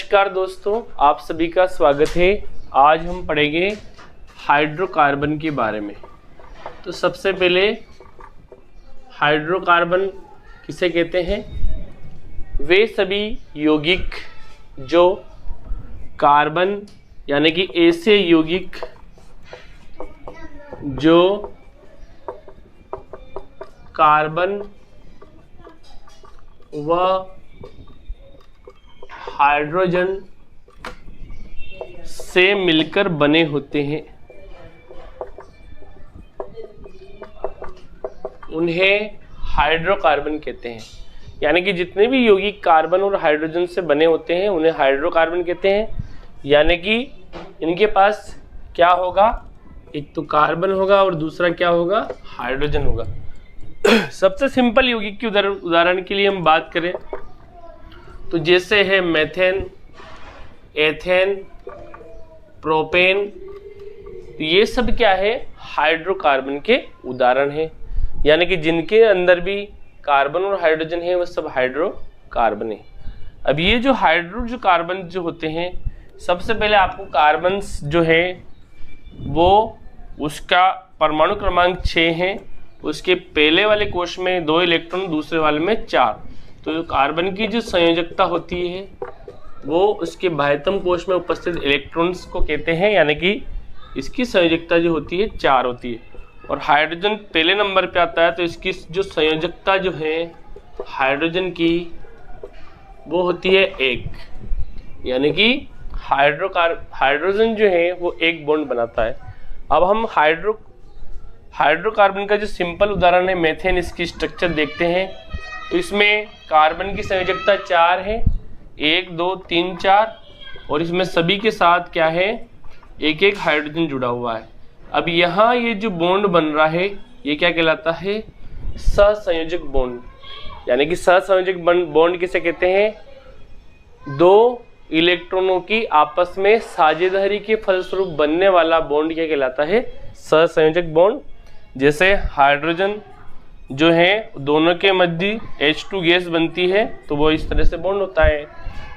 नमस्कार दोस्तों, आप सभी का स्वागत है। आज हम पढ़ेंगे हाइड्रोकार्बन के बारे में। तो सबसे पहले हाइड्रोकार्बन किसे कहते हैं? वे सभी यौगिक जो कार्बन यानी कि ऐसे यौगिक जो कार्बन व हाइड्रोजन से मिलकर बने होते हैं, उन्हें हाइड्रोकार्बन कहते हैं। यानी कि जितने भी यौगिक कार्बन और हाइड्रोजन से बने होते हैं उन्हें हाइड्रोकार्बन कहते हैं। यानी कि इनके पास क्या होगा, एक तो कार्बन होगा और दूसरा क्या होगा, हाइड्रोजन होगा। सबसे सिंपल यौगिक की उदाहरण के लिए हम बात करें तो जैसे है मेथेन, एथेन, प्रोपेन, तो ये सब क्या है, हाइड्रोकार्बन के उदाहरण हैं। यानी कि जिनके अंदर भी कार्बन और हाइड्रोजन है वो सब हाइड्रोकार्बन है। अब ये जो हाइड्रोकार्बन जो होते हैं, सबसे पहले आपको कार्बन जो है वो उसका परमाणु क्रमांक 6 है। उसके पहले वाले कोश में 2 इलेक्ट्रॉन, दूसरे वाले में 4। तो कार्बन की जो संयोजकता होती है वो उसके बाह्यतम कोश में उपस्थित इलेक्ट्रॉन्स को कहते हैं। यानी कि इसकी संयोजकता जो होती है 4 होती है। और हाइड्रोजन पहले नंबर पे आता है, तो इसकी जो संयोजकता जो है हाइड्रोजन की वो होती है 1। यानी कि हाइड्रोजन जो है वो 1 बॉन्ड बनाता है। अब हम हाइड्रोकार्बन का जो सिंपल उदाहरण है मेथेन, इसकी स्ट्रक्चर देखते हैं। तो इसमें कार्बन की संयोजकता 4 है, 1 2 3 4, और इसमें सभी के साथ क्या है, एक एक हाइड्रोजन जुड़ा हुआ है। अब यहाँ ये जो बॉन्ड बन रहा है ये क्या कहलाता है, सहसंयोजक बॉन्ड। यानी कि सहसंयोजक बॉन्ड किसे कहते हैं, 2 इलेक्ट्रॉनों की आपस में साझेदारी के फलस्वरूप बनने वाला बॉन्ड क्या कहलाता है, सहसंयोजक बॉन्ड। जैसे हाइड्रोजन जो है दोनों के मध्य H2 गैस बनती है तो वो इस तरह से बॉन्ड होता है।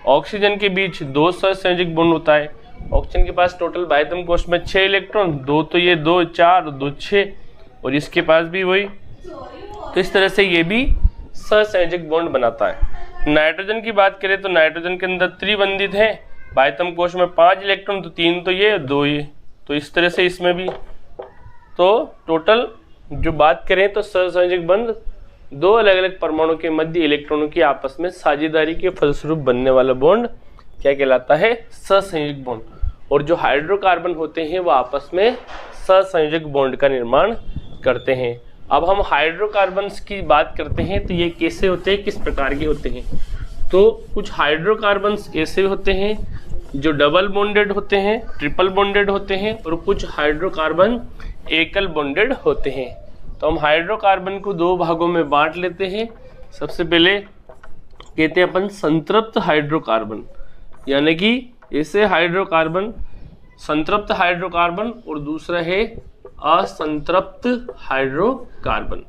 ऑक्सीजन के बीच 2 सहसंयोजक बॉन्ड होता है। ऑक्सीजन के पास टोटल बाह्यतम कोश में 6 इलेक्ट्रॉन, 2 तो ये 2 4 2 6, और इसके पास भी वही। तो इस तरह से ये भी सहसंयोजक बॉन्ड बनाता है। नाइट्रोजन की बात करें तो नाइट्रोजन के अंदर त्रिबंधित है, बाह्यतम कोश में 5 इलेक्ट्रॉन, तो 3 तो ये 2 ये, तो इस तरह से इसमें भी। तो टोटल जो बात करें तो सहसंयोजक बंध 2 अलग अलग परमाणु के मध्य इलेक्ट्रॉनों की आपस में साझेदारी के फलस्वरूप बनने वाला बॉन्ड क्या कहलाता है, सहसंयोजक बॉन्ड। और जो हाइड्रोकार्बन होते हैं वो आपस में सहसंयोजक बॉन्ड का निर्माण करते हैं। अब हम हाइड्रोकार्बन्स की बात करते हैं तो ये कैसे होते हैं, किस प्रकार के होते हैं। तो कुछ हाइड्रोकार्बन्स ऐसे होते हैं जो डबल बॉन्डेड होते हैं, ट्रिपल बॉन्डेड होते हैं, और कुछ हाइड्रोकार्बन एकल बॉन्डेड होते हैं। तो हम हाइड्रोकार्बन को 2 भागों में बांट लेते हैं। सबसे पहले कहते हैं अपन संतृप्त हाइड्रोकार्बन, यानी कि ऐसे हाइड्रोकार्बन संतृप्त हाइड्रोकार्बन, और दूसरा है असंतृप्त हाइड्रोकार्बन।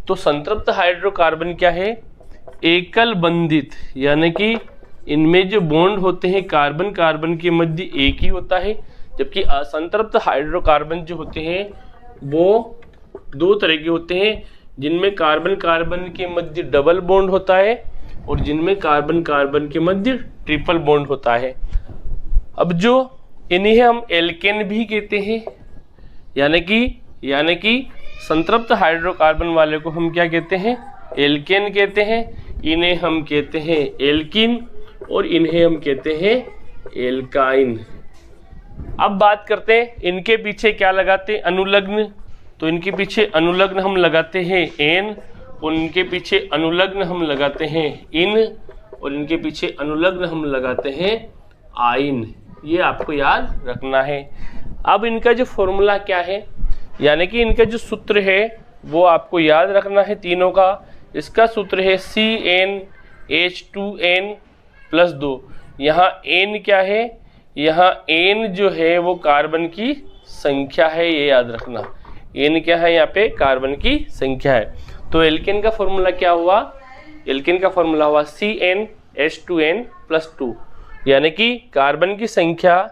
तो संतृप्त हाइड्रोकार्बन क्या है, एकल बंधित, यानी कि इनमें जो बॉन्ड होते हैं कार्बन कार्बन के मध्य एक ही होता है। जबकि असंतृप्त हाइड्रोकार्बन जो होते हैं वो 2 तरह के होते हैं, जिनमें कार्बन कार्बन के मध्य डबल बॉन्ड होता है और जिनमें कार्बन कार्बन के मध्य ट्रिपल बॉन्ड होता है। अब जो इन्हें हम एल्केन भी कहते हैं। यानी कि संतृप्त हाइड्रोकार्बन वाले को हम क्या कहते हैं, एल्केन कहते हैं। इन्हें हम कहते हैं एल्किन और इन्हें हम कहते हैं एल्काइन। अब बात करते हैं इनके पीछे क्या लगाते हैं, अनुलग्न। तो इनके पीछे अनुलग्न हम लगाते हैं एन, और इनके पीछे अनुलग्न हम लगाते हैं इन, और इनके पीछे अनुलग्न हम लगाते हैं आइन। ये आपको याद रखना है। अब इनका जो फॉर्मूला क्या है, यानी कि इनका जो सूत्र है वो आपको याद रखना है तीनों का। इसका सूत्र है CnH2n+2। यहाँ n क्या है, यहाँ n जो है वो कार्बन की संख्या है, ये याद रखना। n क्या है, यहाँ पे कार्बन की संख्या है। तो एल्केन का फॉर्मूला क्या हुआ, एल्केन का फॉर्मूला हुआ CnH2n+2। यानी कि कार्बन की संख्या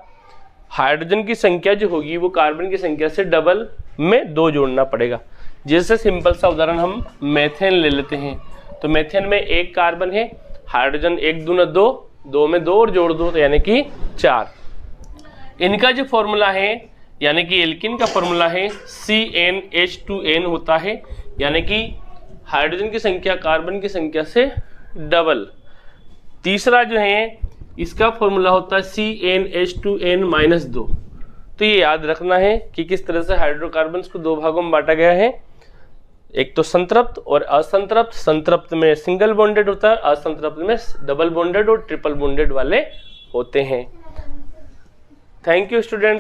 हाइड्रोजन की संख्या जो होगी वो कार्बन की संख्या से डबल में 2 जोड़ना पड़ेगा। जैसे सिंपल सा उदाहरण हम मेथेन ले लेते हैं, तो मेथेन में 1 कार्बन है, हाइड्रोजन 1 दूना 2, 2 में 2 और जोड़ दो तो यानी कि 4। इनका जो फॉर्मूला है यानी कि एल्किन का फॉर्मूला है CnH2n होता है, यानी कि हाइड्रोजन की संख्या कार्बन की संख्या से डबल। तीसरा जो है इसका फॉर्मूला होता है CnH2n-2। तो ये याद रखना है कि किस तरह से हाइड्रोकार्बन्स को 2 भागों में बांटा गया है, एक तो संतृप्त और असंतृप्त। संतृप्त में सिंगल बॉन्डेड होता है, असंतृप्त में डबल बॉन्डेड और ट्रिपल बॉन्डेड वाले होते हैं। Thank you students.